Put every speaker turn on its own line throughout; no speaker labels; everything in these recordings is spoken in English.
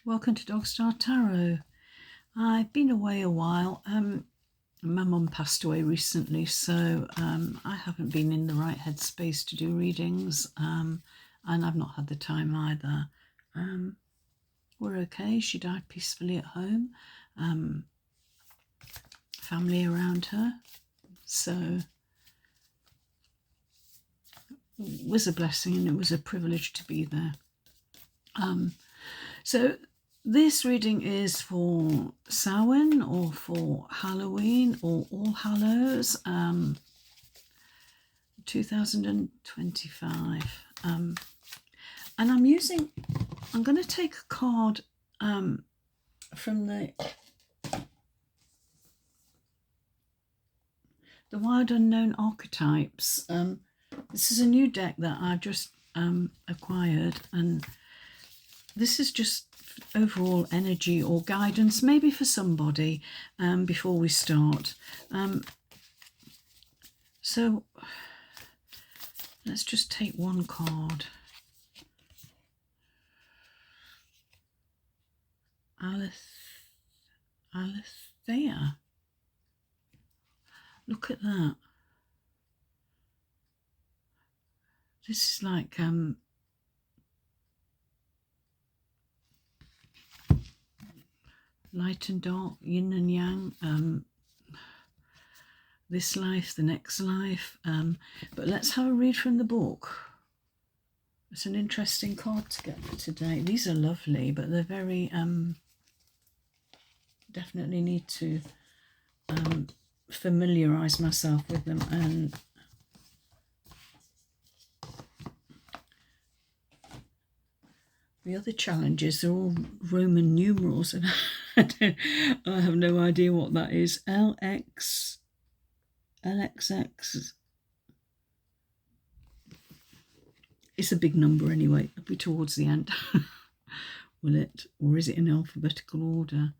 Welcome to Dog Star Tarot. I've been away a while. My mum passed away recently, so I haven't been in the right headspace to do readings, and I've not had the time either. We're okay. She died peacefully at home. Family around her, so it was a blessing and it was a privilege to be there. So this reading is for Samhain or for Halloween or All Hallows 2025. And I'm going to take a card from the Wild Unknown Archetypes. This is a new deck that I just acquired, and this is just overall energy or guidance, maybe for somebody, before we start. So let's just take one card. Alethea. Look at that. This is like light and dark, yin and yang, this life, the next life. But let's have a read from the book. It's an interesting card to get for today. These are lovely, but they're very, definitely need to familiarise myself with them. And the other challenges, they're all Roman numerals, and I have no idea what that is. LXX. It's a big number anyway. It'll be towards the end. Will it? Or is it in alphabetical order?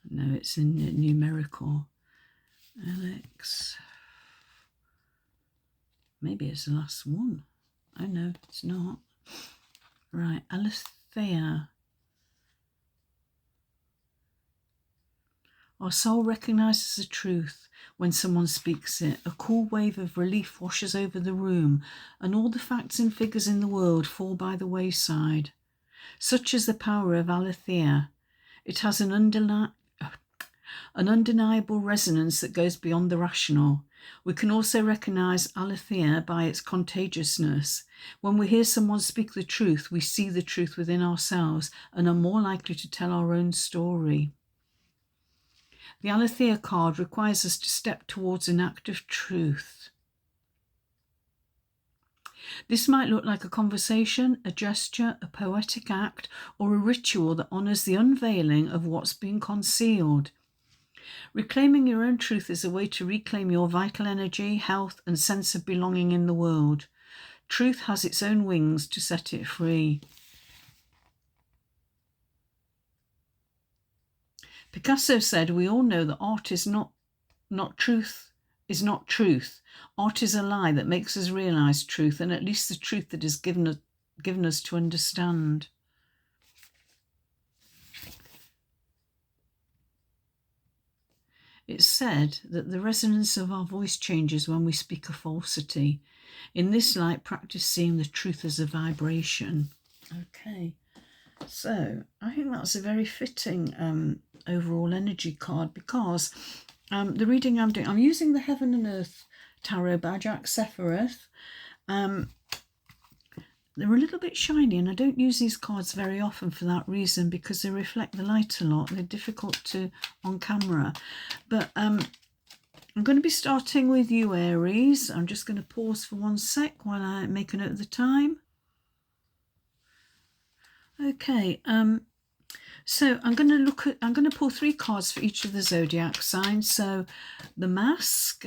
No, it's in numerical. LX. Maybe it's the last one. Oh no, it's not. Right, Alethea. Our soul recognises the truth when someone speaks it. A cool wave of relief washes over the room, and all the facts and figures in the world fall by the wayside. Such is the power of Alethea. It has an undeniable resonance that goes beyond the rational. We can also recognise Alethea by its contagiousness. When we hear someone speak the truth, we see the truth within ourselves and are more likely to tell our own story. The Alethea card requires us to step towards an act of truth. This might look like a conversation, a gesture, a poetic act, or a ritual that honours the unveiling of what's been concealed. Reclaiming your own truth is a way to reclaim your vital energy, health, and sense of belonging in the world. Truth has its own wings to set it free. Picasso said, "We all know that art is not truth. Art is a lie that makes us realise truth, and at least the truth that is given us to understand." It's said that the resonance of our voice changes when we speak a falsity. In this light, practice seeing the truth as a vibration. Okay, so I think that's a very fitting overall energy card, because the reading I'm doing, I'm using the Heaven and Earth Tarot by Jack Sephiroth. They're a little bit shiny, and I don't use these cards very often for that reason, because they reflect the light a lot. They're difficult to on camera. But I'm going to be starting with you, Aries. I'm just going to pause for 1 sec while I make a note of the time. Okay, so I'm going to pull 3 cards for each of the zodiac signs. So the Mask,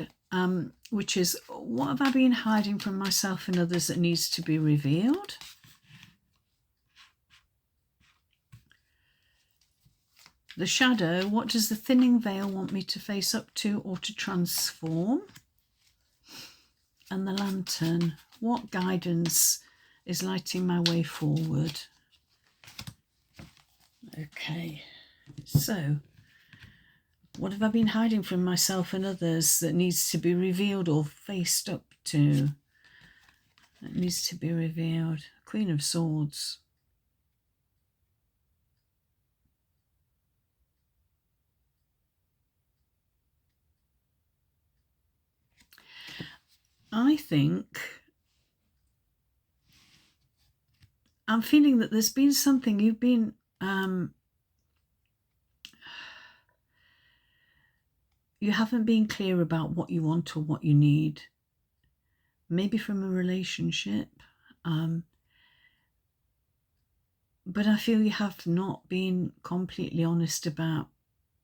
which is, what have I been hiding from myself and others that needs to be revealed? The Shadow, what does the thinning veil want me to face up to or to transform? And the Lantern, what guidance is lighting my way forward? Okay, so what have I been hiding from myself and others that needs to be revealed or faced up to? That needs to be revealed. Queen of Swords. I think I'm feeling that there's been something you've been you haven't been clear about what you want or what you need. Maybe from a relationship. But I feel you have not been completely honest about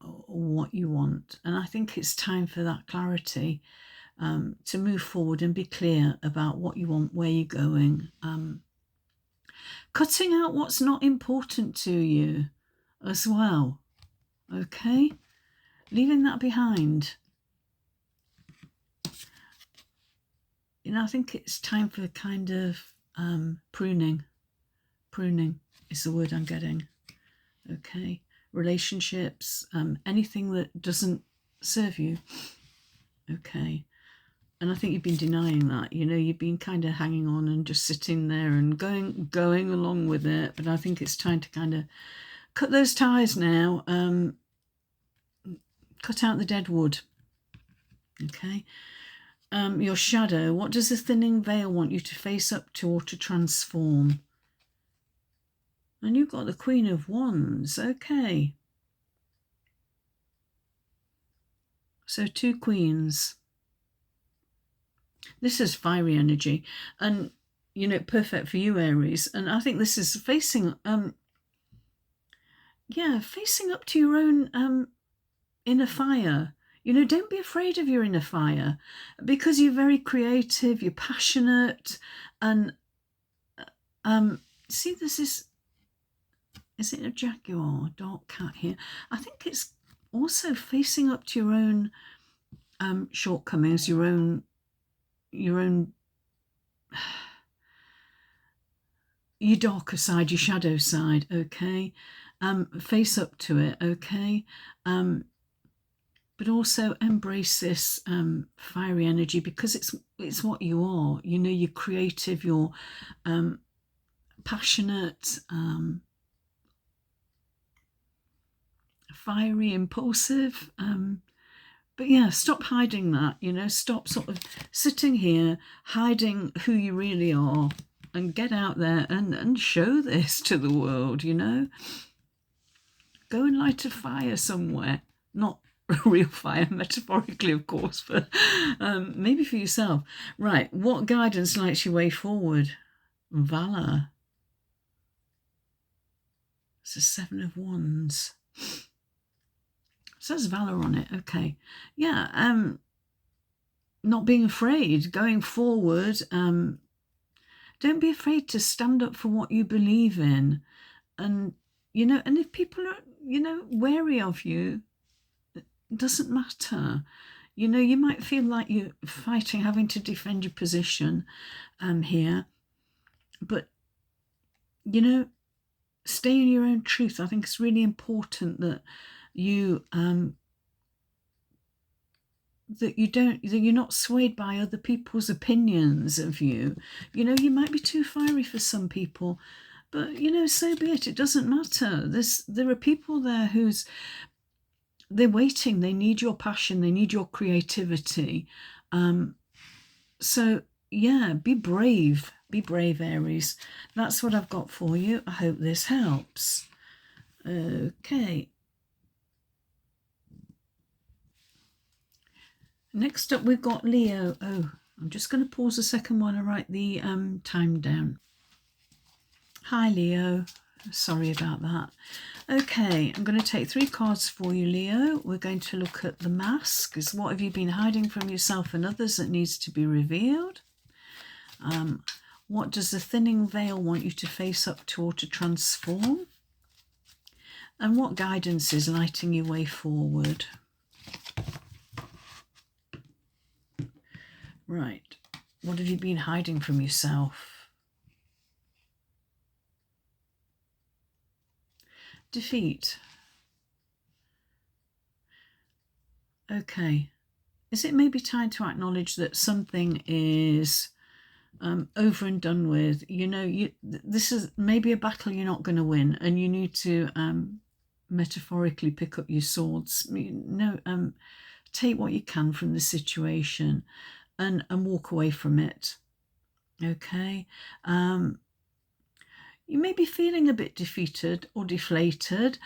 what you want. And I think it's time for that clarity, to move forward and be clear about what you want, where you're going. Cutting out what's not important to you as well. Okay? Leaving that behind. You know, I think it's time for kind of pruning. Pruning is the word I'm getting. Okay? Relationships, anything that doesn't serve you. Okay? And I think you've been denying that. You know, you've been kind of hanging on and just sitting there and going along with it. But I think it's time to kind of cut those ties now. Cut out the dead wood. Okay. Your shadow. What does the thinning veil want you to face up to or to transform? And you've got the Queen of Wands. Okay. So 2 queens. This is fiery energy, and you know, perfect for you, Aries. And I think this is facing facing up to your own inner fire. You know, don't be afraid of your inner fire, because you're very creative, you're passionate, and see, this is it a jaguar or dark cat here? I think it's also facing up to your own shortcomings, your own your darker side, your shadow side. Okay. Face up to it. Okay. But also embrace this fiery energy, because it's what you are. You know, you're creative, you're passionate, fiery, impulsive. But yeah, stop hiding that. You know, stop sort of sitting here hiding who you really are, and get out there and show this to the world. You know, go and light a fire somewhere. Not real fire, metaphorically, of course, but maybe for yourself. Right, what guidance lights your way forward? Valor. It's a 7 of Wands. It says Valor on it. Okay. Yeah, not being afraid, going forward. Don't be afraid to stand up for what you believe in. And, you know, and if people are, you know, wary of you, doesn't matter. You know, you might feel like you're fighting, having to defend your position here, but you know, stay in your own truth. I think it's really important that you that you're not swayed by other people's opinions of you. You know, you might be too fiery for some people, but you know, so be it. It doesn't matter. There are people there they're waiting. They need your passion. They need your creativity. So yeah, be brave. Be brave, Aries. That's what I've got for you. I hope this helps. Okay. Next up, we've got Leo. Oh, I'm just going to pause a second while I write the time down. Hi, Leo. Sorry about that. Okay, I'm going to take 3 cards for you, Leo. We're going to look at the mask. Is what have you been hiding from yourself and others that needs to be revealed? What does the thinning veil want you to face up to or to transform? And what guidance is lighting your way forward? Right. What have you been hiding from yourself? Defeat. Okay. Is it maybe time to acknowledge that something is over and done with? You know, this is maybe a battle you're not going to win, and you need to metaphorically pick up your swords. Take what you can from the situation and walk away from it. Okay. You may be feeling a bit defeated or deflated.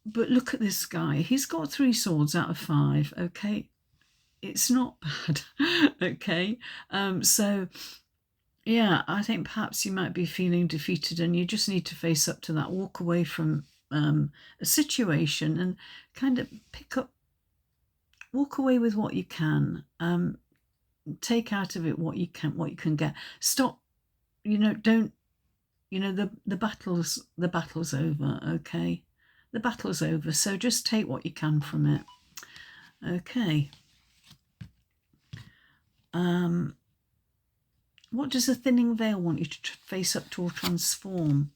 But look at this guy. He's got 3 swords out of 5. Okay. It's not bad. Okay. So yeah, I think perhaps you might be feeling defeated and you just need to face up to that. Walk away from a situation and kind of walk away with what you can. Take out of it what you can get. Stop, don't, the battle's over, okay? The battle's over, so just take what you can from it. Okay. What does the thinning veil want you to face up to or transform?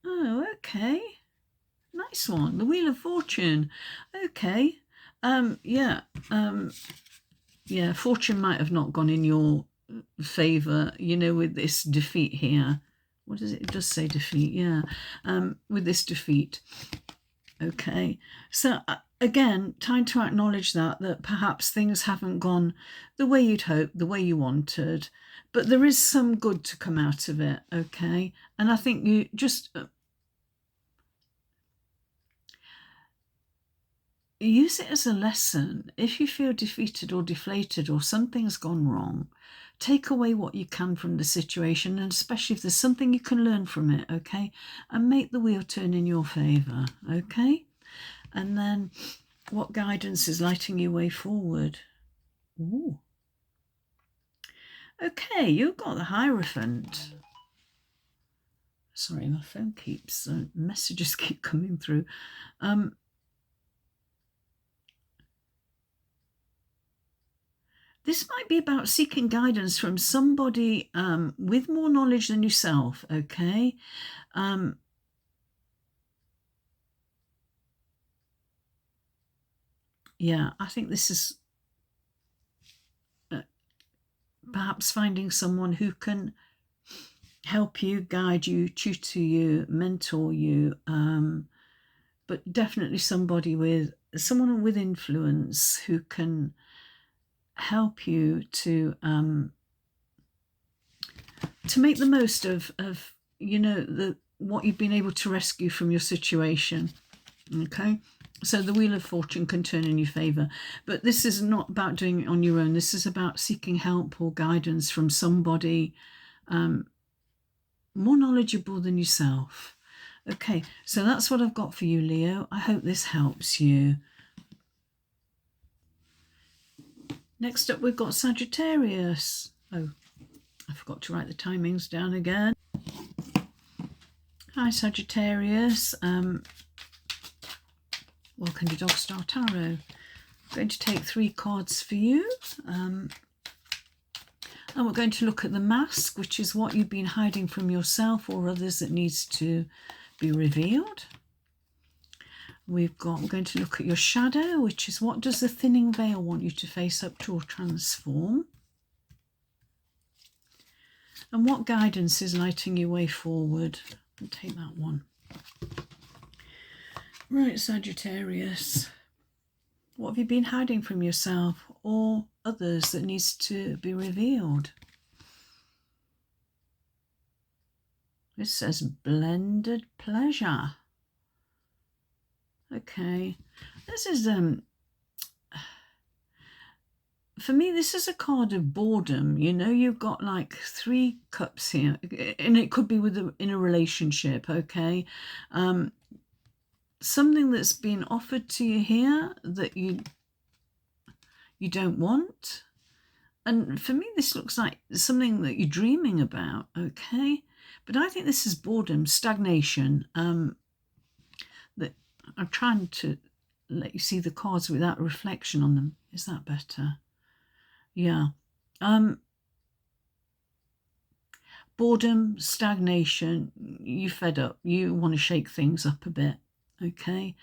Oh, okay. Nice one. The Wheel of Fortune. Okay. Yeah, fortune might have not gone in your favour, with this defeat here. What does it? It does say defeat, yeah. With this defeat. Okay. So again, time to acknowledge that perhaps things haven't gone the way you'd hoped, the way you wanted, but there is some good to come out of it, okay? And I think you just use it as a lesson. If you feel defeated or deflated or something's gone wrong, take away what you can from the situation, and especially if there's something you can learn from it, okay? And make the wheel turn in your favour, okay? And then what guidance is lighting your way forward? Ooh. Okay, you've got the Hierophant. Sorry, my phone keeps, messages keep coming through. This might be about seeking guidance from somebody with more knowledge than yourself, okay? Yeah, I think this is perhaps finding someone who can help you, guide you, tutor you, mentor you, but definitely someone with influence who can help you to make the most of what you've been able to rescue from your situation. Okay, so the Wheel of Fortune can turn in your favour, but this is not about doing it on your own. This is about seeking help or guidance from somebody more knowledgeable than yourself. Okay, so that's what I've got for you, Leo. I hope this helps you. Next up, we've got Sagittarius. Oh, I forgot to write the timings down again. Hi, Sagittarius. Welcome to Dog Star Tarot. I'm going to take 3 cards for you. And we're going to look at the mask, which is what you've been hiding from yourself or others that needs to be revealed. We're going to look at your shadow, which is what does the thinning veil want you to face up to or transform? And what guidance is lighting your way forward? I'll take that one. Right, Sagittarius. What have you been hiding from yourself or others that needs to be revealed? This says blended pleasure. Okay, this is for me, this is a card of boredom. You've got like 3 cups here, and it could be in a relationship, okay? Something that's been offered to you here that you don't want. And for me, this looks like something that you're dreaming about, okay? But I think this is boredom, stagnation. That I'm trying to let you see the cards without reflection on them. Is that better? Yeah. boredom, stagnation, you fed up, you want to shake things up a bit, okay?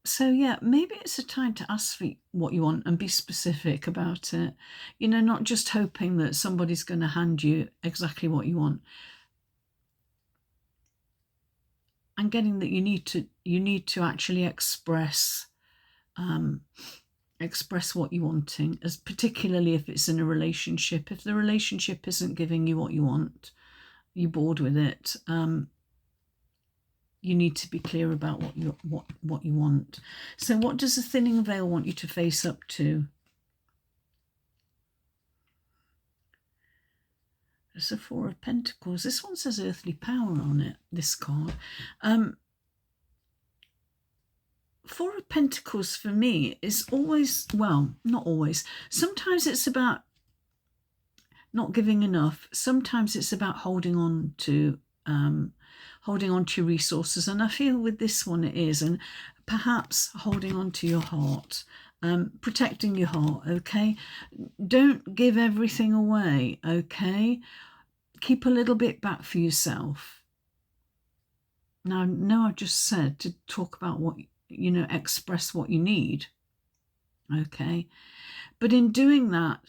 So yeah, maybe it's a time to ask for what you want and be specific about it. You know, not just hoping that somebody's going to hand you exactly what you want. And getting that you need to actually express what you're wanting, as particularly if it's in a relationship. If the relationship isn't giving you what you want, you're bored with it. You need to be clear about what you want. So what does the thinning veil want you to face up to? There's a Four of Pentacles. This one says earthly power on it, this card. Four of Pentacles for me is always, well, not always. Sometimes it's about not giving enough. Sometimes it's about holding on to resources. And I feel with this one it is. And perhaps holding on to your heart, protecting your heart, okay? Don't give everything away, okay? Keep a little bit back for yourself. Now, I know I've just said to talk about what, you know, express what you need, okay? But in doing that,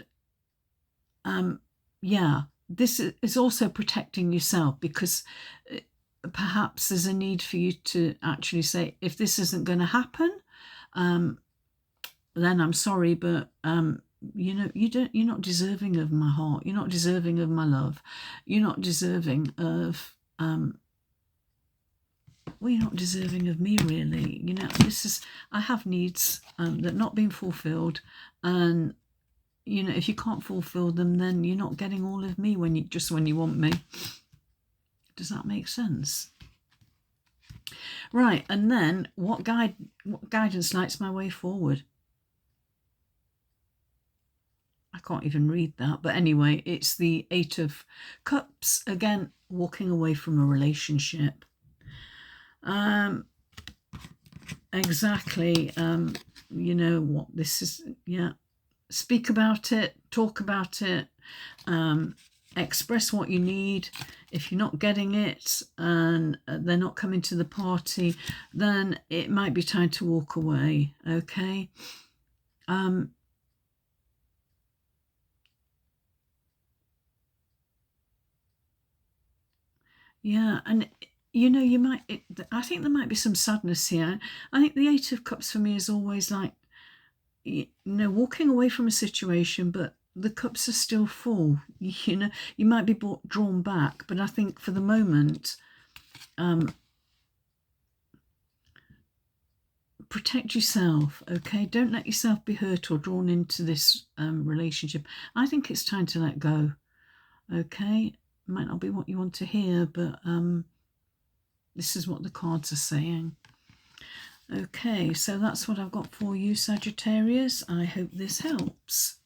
yeah, this is also protecting yourself, because perhaps there's a need for you to actually say, if this isn't going to happen, then I'm sorry, but you know, you're not deserving of my heart. You're not deserving of my love. You're not deserving of well, you're not deserving of me, really. You know, I have needs that are not being fulfilled, and you know, if you can't fulfill them, then you're not getting all of me when you want me. Does that make sense? Right, and then what guidance lights my way forward? I can't even read that, but anyway, it's the Eight of Cups. Again, walking away from a relationship. Exactly. You know what this is. Yeah. Speak about it, talk about it, express what you need. If you're not getting it and they're not coming to the party, then it might be time to walk away, okay? Yeah, and you know, I think there might be some sadness here. I think the Eight of Cups for me is always like, you know, walking away from a situation, but the cups are still full. You know, you might be drawn back, but I think for the moment, protect yourself, okay? Don't let yourself be hurt or drawn into this relationship. I think it's time to let go, okay? Might not be what you want to hear, but this is what the cards are saying. Okay, so that's what I've got for you, Sagittarius. I hope this helps.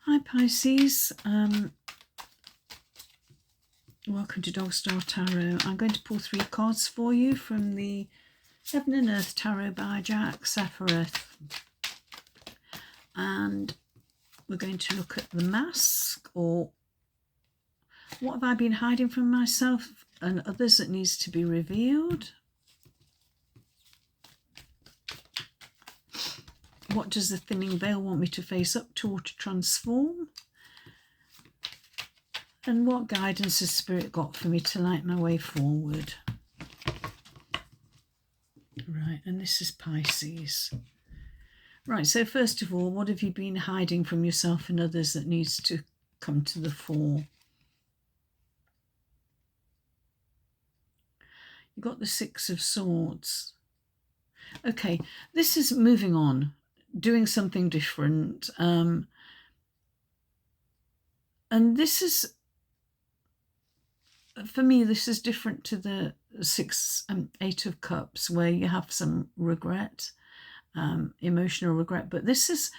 Hi, Pisces. Welcome to Dog Star Tarot. I'm going to pull 3 cards for you from the Heaven and Earth Tarot by Jack Sephiroth. And we're going to look at the mask, or what have I been hiding from myself and others that needs to be revealed? What does the thinning veil want me to face up to or to transform? And what guidance has Spirit got for me to light my way forward? Right, and this is Pisces. Right, so first of all, what have you been hiding from yourself and others that needs to come to the fore? You've got the Six of Swords. Okay, this is moving on, doing something different. And this is, for me, this is different to the Eight of Cups, where you have some regret, emotional regret. But this is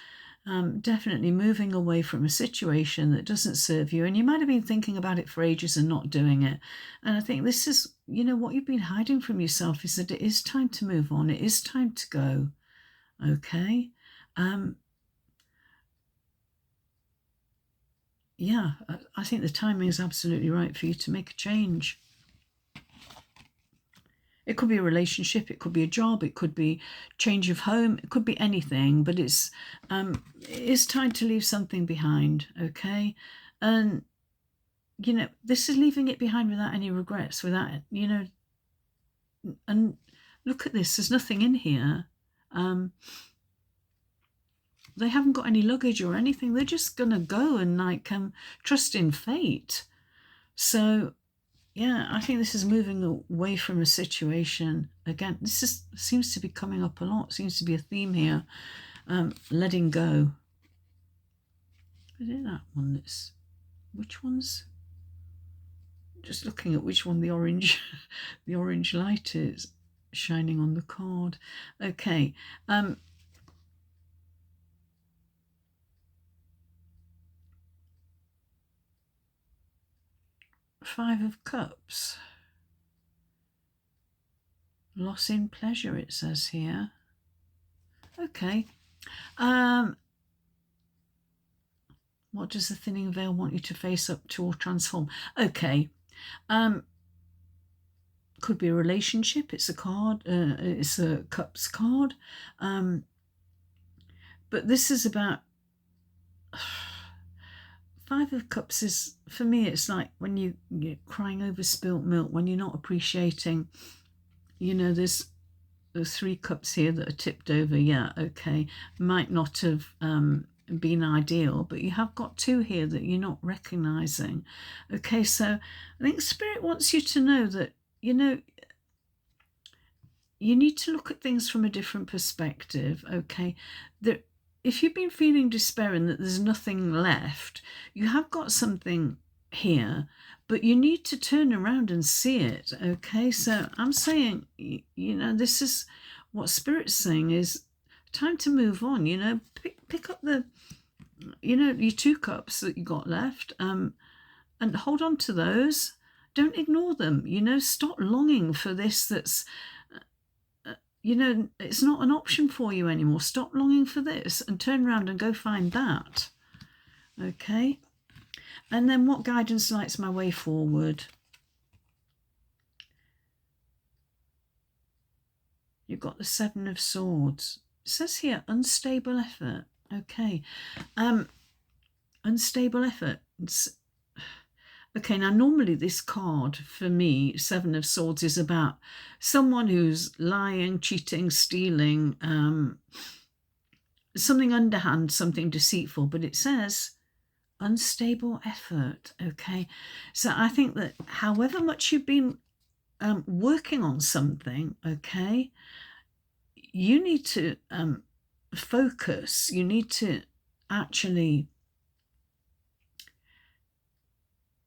definitely moving away from a situation that doesn't serve you. And you might have been thinking about it for ages and not doing it. And I think this is, you know, what you've been hiding from yourself is that it is time to move on. It is time to go. Okay. Yeah, I think the timing is absolutely right for you to make a change. It could be a relationship, it could be a job, it could be change of home, it could be anything, but it's time to leave something behind, okay? And, you know, this is leaving it behind without any regrets, without, you know, and look at this, there's nothing in here. They haven't got any luggage or anything, they're just going to go and like trust in fate. So, yeah, I think this is moving away from a situation. Again, seems to be coming up a lot. Seems to be a theme here. Letting go. Is it that one? Which one's? Just looking at which one the orange light is shining on the card. Okay. Five of Cups. Loss in pleasure, it says here. Okay. What does the thinning veil want you to face up to or transform? Okay. Could be a relationship. It's a card. It's a Cups card. But this is about... Five of Cups is, for me, it's like when you're crying over spilt milk, when you're not appreciating, you know, there's 3 cups here that are tipped over. Yeah, okay. Might not have been ideal, but you have got 2 here that you're not recognizing. Okay, so I think Spirit wants you to know that, you know, you need to look at things from a different perspective, okay? That if you've been feeling despair and that there's nothing left, you have got something here, but you need to turn around and see it, okay? So I'm saying, you know, this is what Spirit's saying is time to move on, you know, pick up the, you know, your 2 cups that you got left, and hold on to those. Don't ignore them, you know, stop longing for this that's, you know, it's not an option for you anymore. Stop longing for this and turn around and go find that. Okay. And then what guidance lights my way forward? You've got the 7 of Swords. It says here, unstable effort. Okay. Unstable effort. Okay, now normally this card for me, 7 of Swords, is about someone who's lying, cheating, stealing, something underhand, something deceitful, but it says unstable effort, okay? So I think that however much you've been working on something, okay, you need to focus, you need to actually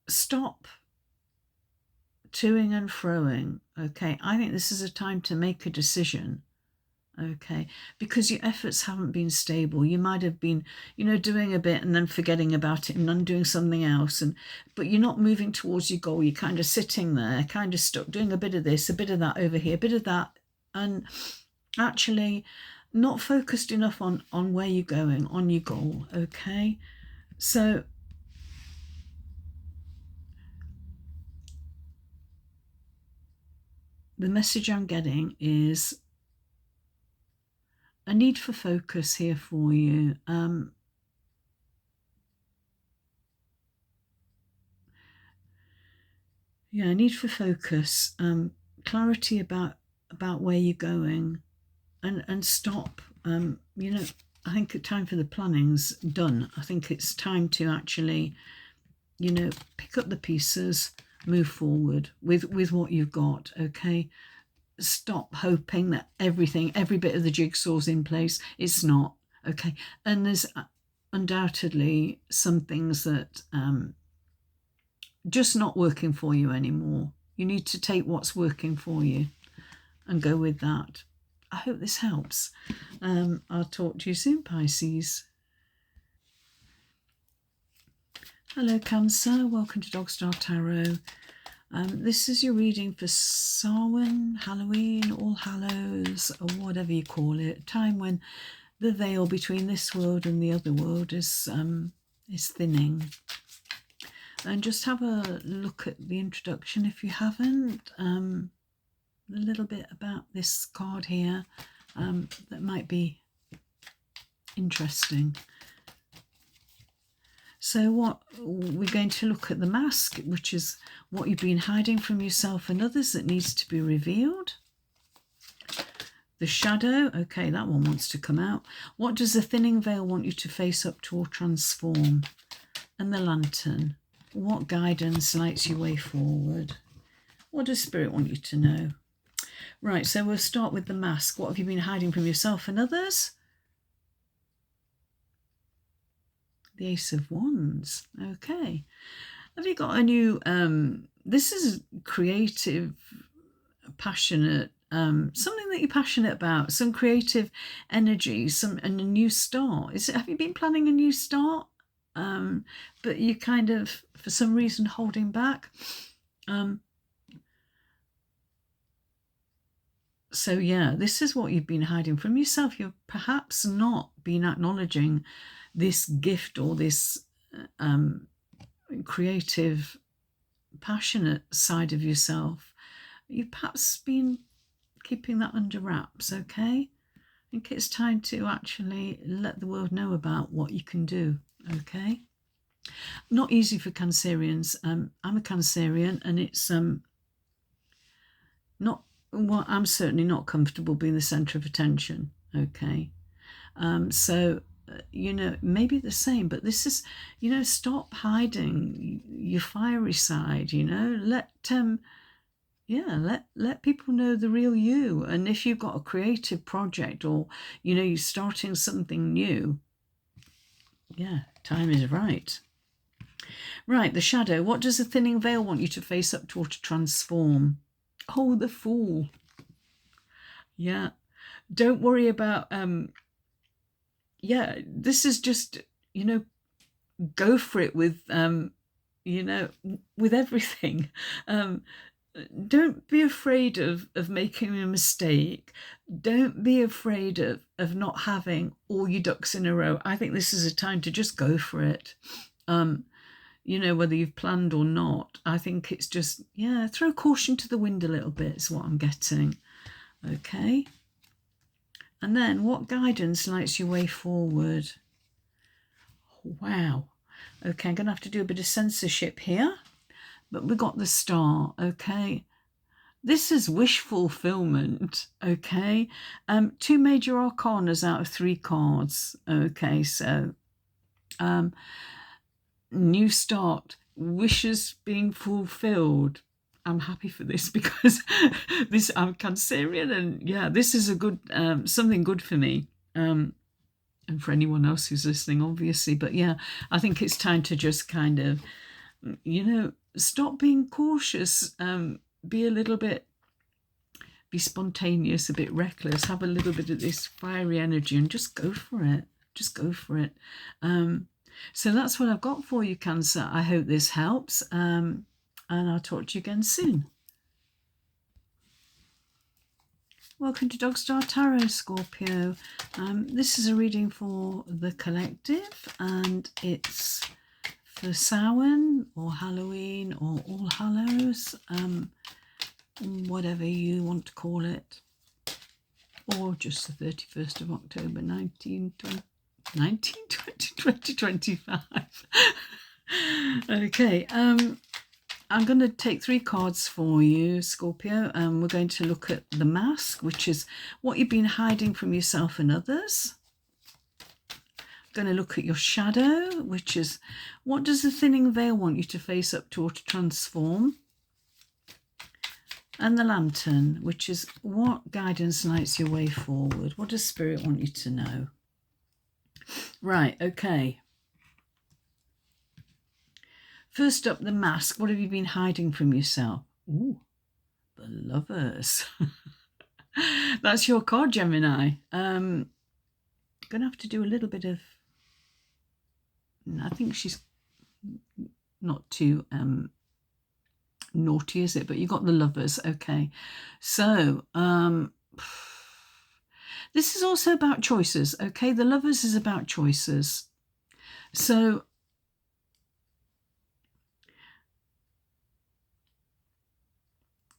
stop toing and froing, okay? I think this is a time to make a decision, okay? Because your efforts haven't been stable. You might have been, you know, doing a bit and then forgetting about it and then doing something else, but you're not moving towards your goal. You're kind of sitting there, kind of stuck, doing a bit of this, a bit of that over here, a bit of that, and actually not focused enough on where you're going, on your goal, okay? So the message I'm getting is a need for focus here for you. Yeah, a need for focus, clarity about where you're going, and stop. You know, I think the time for the planning's done. I think it's time to actually, you know, pick up the pieces, move forward with what you've got, okay? Stop hoping that every bit of the jigsaw's in place. It's not, okay? And there's undoubtedly some things that just not working for you anymore. You need to take what's working for you and go with that. I hope this helps. I'll talk to you soon, Pisces. Hello, Cancer. Welcome to Dogstar Tarot. This is your reading for Samhain, Halloween, All Hallows, or whatever you call it. Time when the veil between this world and the other world is thinning. And just have a look at the introduction if you haven't. A little bit about this card here that might be interesting. So what we're going to look at the mask, which is what you've been hiding from yourself and others that needs to be revealed. The shadow, okay, that one wants to come out. What does the thinning veil want you to face up to or transform? And the lantern, what guidance lights your way forward? What does Spirit want you to know? Right, so we'll start with the mask. What have you been hiding from yourself and others? The Ace of Wands, okay. Have you got a new, this is creative, passionate, something that you're passionate about, some creative energy, and a new start. Have you been planning a new start? But you kind of, for some reason, holding back. So yeah, this is what you've been hiding from yourself. You've perhaps not been acknowledging this gift or this creative, passionate side of yourself. You've perhaps been keeping that under wraps, okay? I think it's time to actually let the world know about what you can do, okay? Not easy for Cancerians. I'm a Cancerian, and it's not, well, I'm certainly not comfortable being the centre of attention, okay? So, you know, maybe the same, but this is, you know, stop hiding your fiery side, you know, let people know the real you. And if you've got a creative project, or, you know, you're starting something new, yeah, time is right. Right, the shadow. What does the thinning veil want you to face up to or to transform? Oh, the Fool. Yeah, don't worry about, yeah, this is just, you know, go for it with, you know, with everything. Don't be afraid of making a mistake. Don't be afraid of not having all your ducks in a row. I think this is a time to just go for it. You know, whether you've planned or not, I think it's just, yeah, throw caution to the wind a little bit is what I'm getting. Okay. And then what guidance lights your way forward? Wow. Okay, I'm going to have to do a bit of censorship here. But we got the Star, okay? This is wish fulfillment, okay? 2 major arcanas out of 3 cards, okay? So, new start, wishes being fulfilled. I'm happy for this because I'm Cancerian, and yeah, this is a good, something good for me. And for anyone else who's listening, obviously. But yeah, I think it's time to just kind of, you know, stop being cautious, be a little bit, be spontaneous, a bit reckless, have a little bit of this fiery energy and just go for it. Just go for it. So that's what I've got for you, Cancer. I hope this helps, and I'll talk to you again soon. Welcome to Dog Star Tarot, Scorpio. This is a reading for the collective, and it's for Samhain or Halloween or All Hallows, whatever you want to call it, or just the 31st of October 2025. Okay, I'm going to take 3 cards for you, Scorpio. We're going to look at the mask, which is what you've been hiding from yourself and others. Going to look at your shadow, which is what does the thinning veil want you to face up to or to transform? And the lantern, which is what guidance lights your way forward? What does Spirit want you to know? Right, okay. First up, the mask. What have you been hiding from yourself? Ooh, the Lovers. That's your card, Gemini. Going to have to do a little bit of, I think she's not too naughty, is it? But you got the Lovers. Okay, so This is also about choices, okay? The Lovers is about choices. So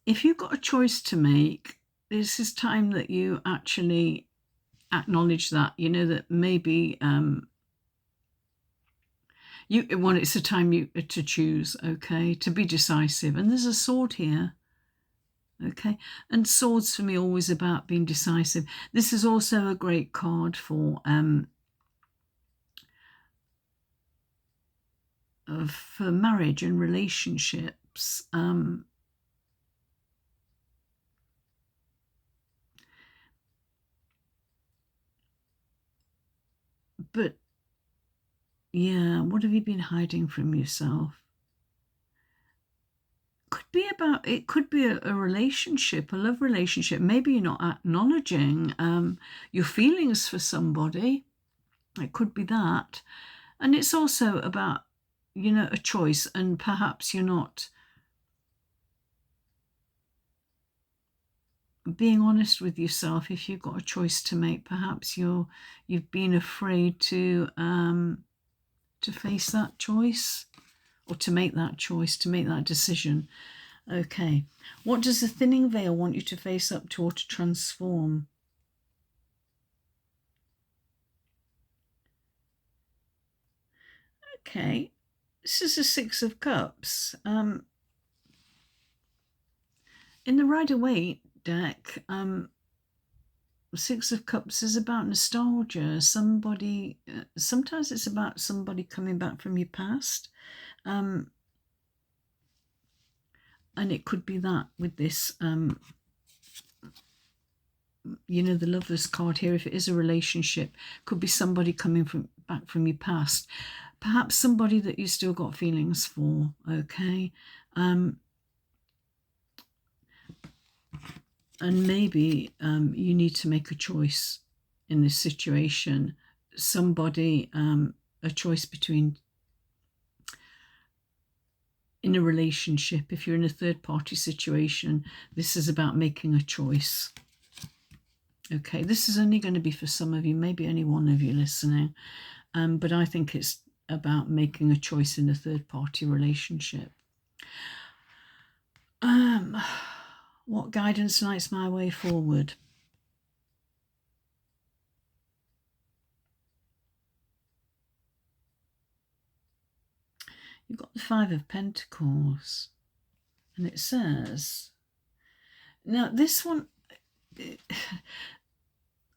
if you've got a choice to make, this is time that you actually acknowledge that, you know, that maybe it's a time to choose, okay, to be decisive. And there's a sword here, okay, and swords for me are always about being decisive. This is also a great card for marriage and relationships. But yeah, what have you been hiding from yourself? It could be a relationship, a love relationship. Maybe you're not acknowledging your feelings for somebody. It could be that. And it's also about, you know, a choice, and perhaps you're not being honest with yourself. If you've got a choice to make, perhaps you've been afraid to face that choice, or to make that choice, to make that decision. Okay, what does the thinning veil want you to face up to or to transform? Okay, this is a Six of Cups. In the Rider-Waite deck, Six of Cups is about nostalgia. Somebody, sometimes it's about somebody coming back from your past. And it could be that with this, you know, the Lovers card here, if it is a relationship, could be somebody coming back from your past. Perhaps somebody that you still got feelings for, okay? And maybe you need to make a choice in this situation. Somebody, a choice between, in a relationship, if you're in a third-party situation, this is about making a choice. Okay, this is only going to be for some of you, maybe only one of you listening, but I think it's about making a choice in a third-party relationship. What guidance lights my way forward? You've got the Five of Pentacles, and it says, now this one,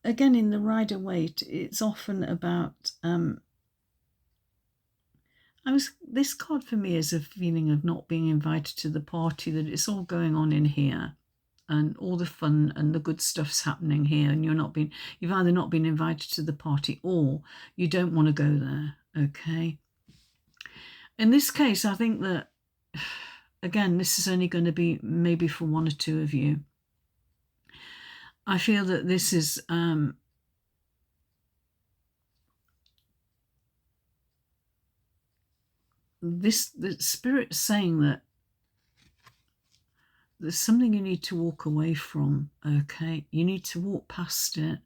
again in the Rider-Waite, it's often about, this card for me is a feeling of not being invited to the party, that it's all going on in here, and all the fun and the good stuff's happening here, and you've either not been invited to the party, or you don't want to go there, okay? In this case, I think that, again, this is only going to be maybe for one or two of you. I feel that this is the Spirit's saying that there's something you need to walk away from, okay? You need to walk past it.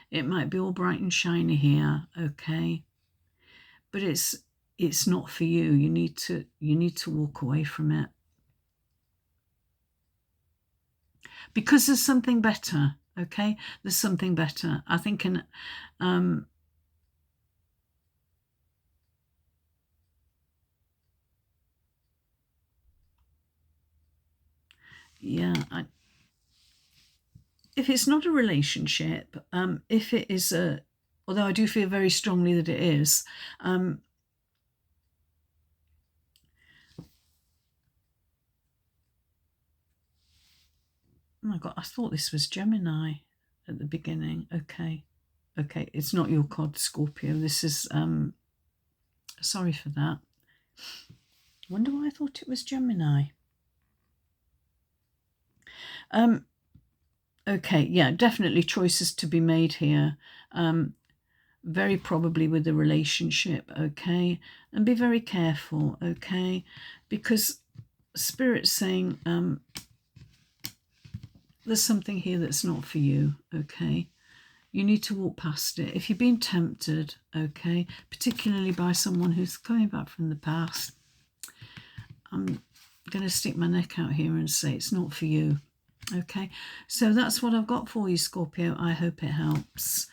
It might be all bright and shiny here, okay? But it's not for you. You need to walk away from it. Because there's something better, okay? There's something better. I think if it's not a relationship, if it is although I do feel very strongly that it is, oh my God, I thought this was Gemini at the beginning. Okay, it's not your card, Scorpio. This is, sorry for that. I wonder why I thought it was Gemini. Okay, yeah, definitely choices to be made here. Very probably with the relationship, okay? And be very careful, okay? Because Spirit's saying there's something here that's not for you, okay? You need to walk past it. If you've been tempted, okay, particularly by someone who's coming back from the past, I'm going to stick my neck out here and say it's not for you. Okay, so that's what I've got for you, Scorpio. I hope it helps.